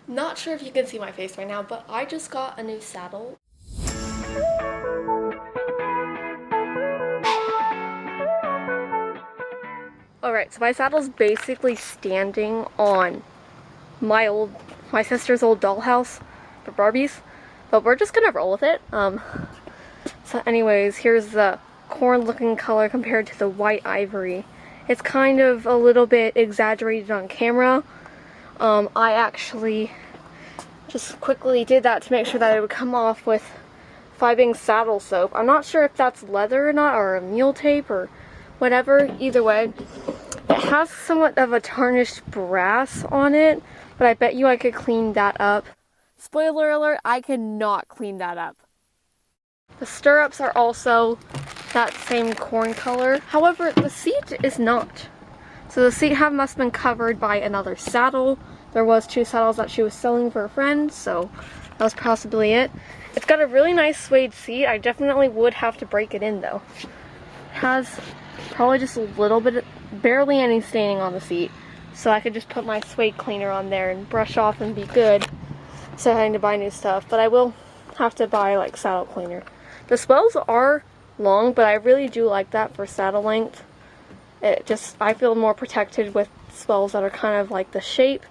Not sure if you can see my face right now, but I just got a new saddle. Alright, so my saddle's basically standing on my sister's old dollhouse for Barbies, but we're just gonna roll with it. So anyways, here's the corn looking color compared to the white ivory. It's kind of a little bit exaggerated on camera. I actually just quickly did that to make sure that it would come off with Fibing saddle soap. I'm not sure if that's leather or not, or a mule tape or whatever. Either way, it has somewhat of a tarnished brass on it, but I bet you I could clean that up. Spoiler alert, I cannot clean that up. The stirrups are also that same corn color. However, the seat is not. So the seat must have been covered by another saddle. There was 2 saddles that she was selling for a friend, so that was possibly it. It's got a really nice suede seat. I definitely would have to break it in though. It has probably just a little bit, barely any staining on the seat. So I could just put my suede cleaner on there and brush off and be good. So having to buy new stuff, but I will have to buy like saddle cleaner. The swells are long, but I really do like that for saddle length. I feel more protected with swells that are kind of like the shape.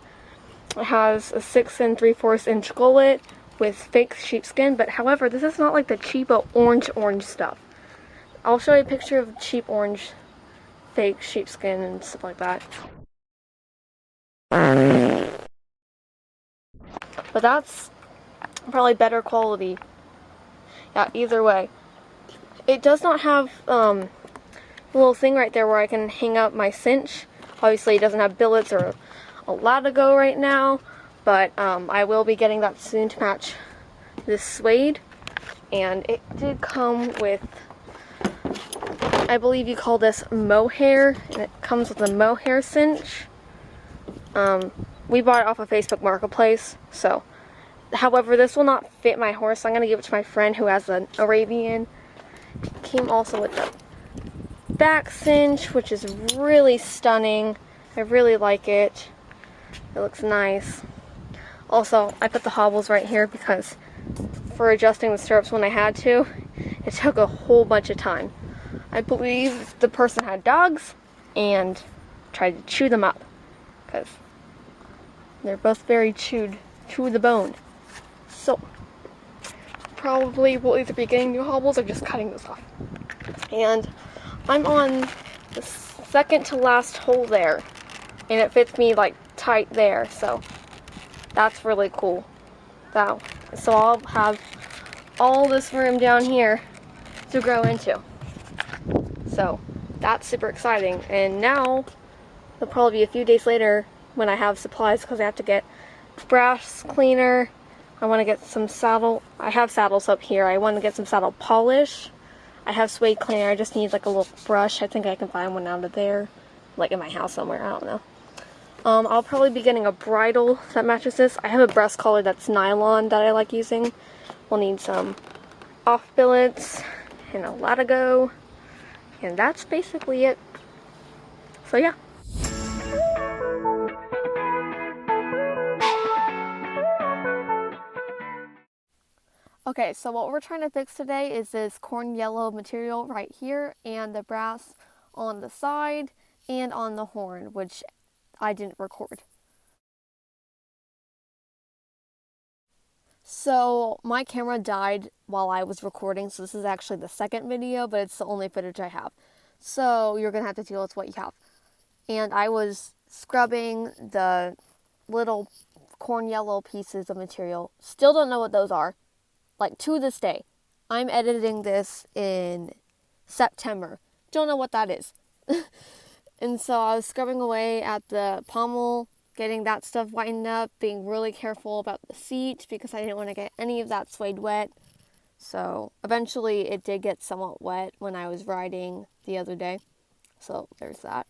It has a 6 3/4 inch gullet with fake sheepskin, but however, this is not like the cheapo orange stuff. I'll show you a picture of cheap orange fake sheepskin and stuff like that. But that's probably better quality. Yeah, either way. It does not have a little thing right there where I can hang up my cinch. Obviously it doesn't have billets or a latigo right now, but I will be getting that soon to match this suede. And it did come with, I believe you call this mohair, and it comes with a mohair cinch. We bought it off of Facebook Marketplace, so. However, this will not fit my horse, so I'm going to give it to my friend who has an Arabian. It came also with the back cinch, which is really stunning. I really like it. It looks nice. Also, I put the hobbles right here because for adjusting the stirrups when I had to, it took a whole bunch of time. I believe the person had dogs and tried to chew them up because they're both very chewed to the bone. So, probably we'll either be getting new hobbles or just cutting this off. And I'm on the second to last hole there, and it fits me like tight there, so that's really cool. So I'll have all this room down here to grow into. So that's super exciting. And now it'll probably be a few days later when I have supplies, because I have to get brass cleaner. I want to get some I have saddles up here. I want to get some saddle polish. I have suede cleaner. I just need like a little brush. I think I can find one out of there, like in my house somewhere. I don't know. I'll probably be getting a bridle that matches this. I have a breast collar that's nylon that I like using. We'll need some off billets and a latigo. And that's basically it. So yeah. Okay, so what we're trying to fix today is this corn yellow material right here and the brass on the side and on the horn, which I didn't record. So my camera died while I was recording, so this is actually the second video, but it's the only footage I have. So you're going to have to deal with what you have. And I was scrubbing the little corn yellow pieces of material. Still don't know what those are. Like, to this day. I'm editing this in September. Don't know what that is. And so I was scrubbing away at the pommel, getting that stuff whitened up, being really careful about the seat because I didn't want to get any of that suede wet. So eventually it did get somewhat wet when I was riding the other day. So there's that.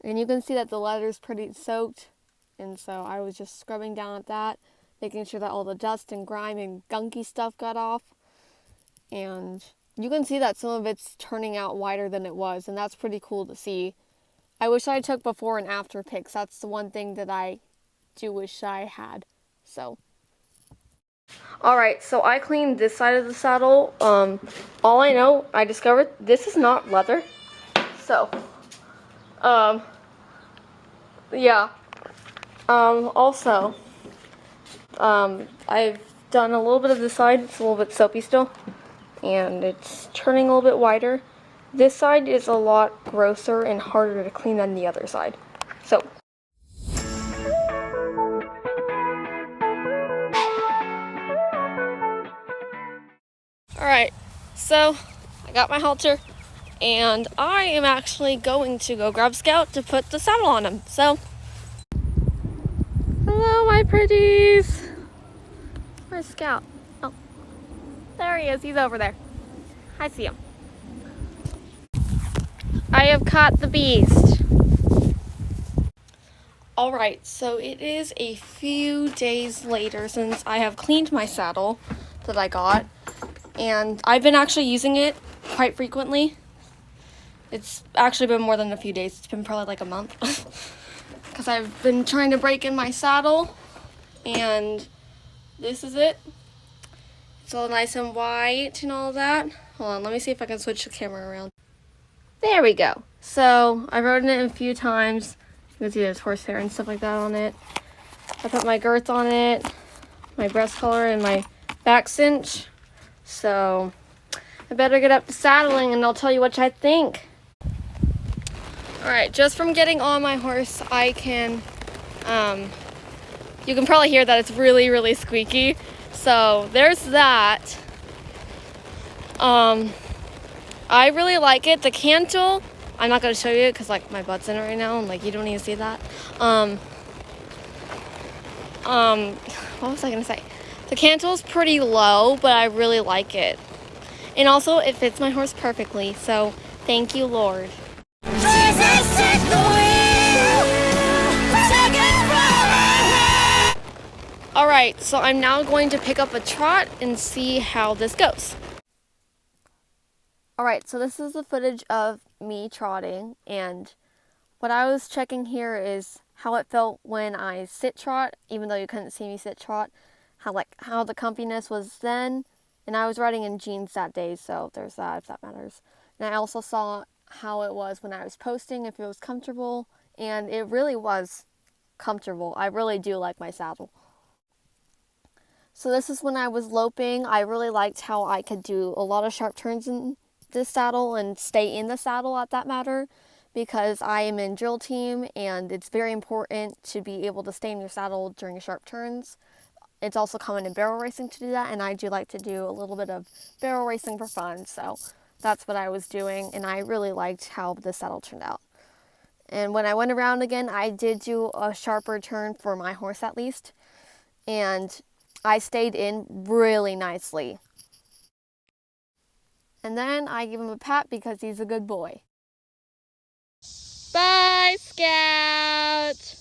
And you can see that the leather's pretty soaked. And so I was just scrubbing down at that, making sure that all the dust and grime and gunky stuff got off. And you can see that some of it's turning out whiter than it was, and that's pretty cool to see. I wish I took before and after pics. That's the one thing that I do wish I had. So. Alright, so I cleaned this side of the saddle. All I know, I discovered this is not leather. So, yeah. Also, I've done a little bit of this side. It's a little bit soapy still. And it's turning a little bit wider. This side is a lot grosser and harder to clean than the other side. So. Alright, so I got my halter, and I am actually going to go grab Scout to put the saddle on him. So, hello, my pretties. Where's Scout? Oh, there he is. He's over there. I see him. I have caught the beast. Alright, so it is a few days later since I have cleaned my saddle that I got, and I've been actually using it quite frequently. It's actually been more than a few days. It's been probably like a month. Because I've been trying to break in my saddle, and this is it. It's all nice and white and all that. Hold on, let me see if I can switch the camera around. There we go. So I rode in it a few times. You can see there's horsehair and stuff like that on it. I put my girth on it, my breast collar, and my back cinch. So I better get up to saddling and I'll tell you what I think. Alright, just from getting on my horse, I can, you can probably hear that it's really, really squeaky. So there's that. I really like it. The cantle, I'm not going to show you it because like my butt's in it right now and like you don't need to see that. What was I going to say? The cantle's pretty low, but I really like it. And also it fits my horse perfectly. So thank you, Lord. Jesus, take the wheel. Take it from me. Alright, so I'm now going to pick up a trot and see how this goes. Alright, so this is the footage of me trotting, and what I was checking here is how it felt when I sit trot, even though you couldn't see me sit trot, how the comfiness was then, and I was riding in jeans that day, so there's that, if that matters. And I also saw how it was when I was posting, if it was comfortable, and it really was comfortable. I really do like my saddle. So this is when I was loping. I really liked how I could do a lot of sharp turns in this saddle and stay in the saddle at that matter, because I am in drill team and it's very important to be able to stay in your saddle during sharp turns. It's also common in barrel racing to do that, and I do like to do a little bit of barrel racing for fun, so that's what I was doing, and I really liked how the saddle turned out. And when I went around again, I did do a sharper turn for my horse at least, and I stayed in really nicely. And then I give him a pat because he's a good boy. Bye, Scout!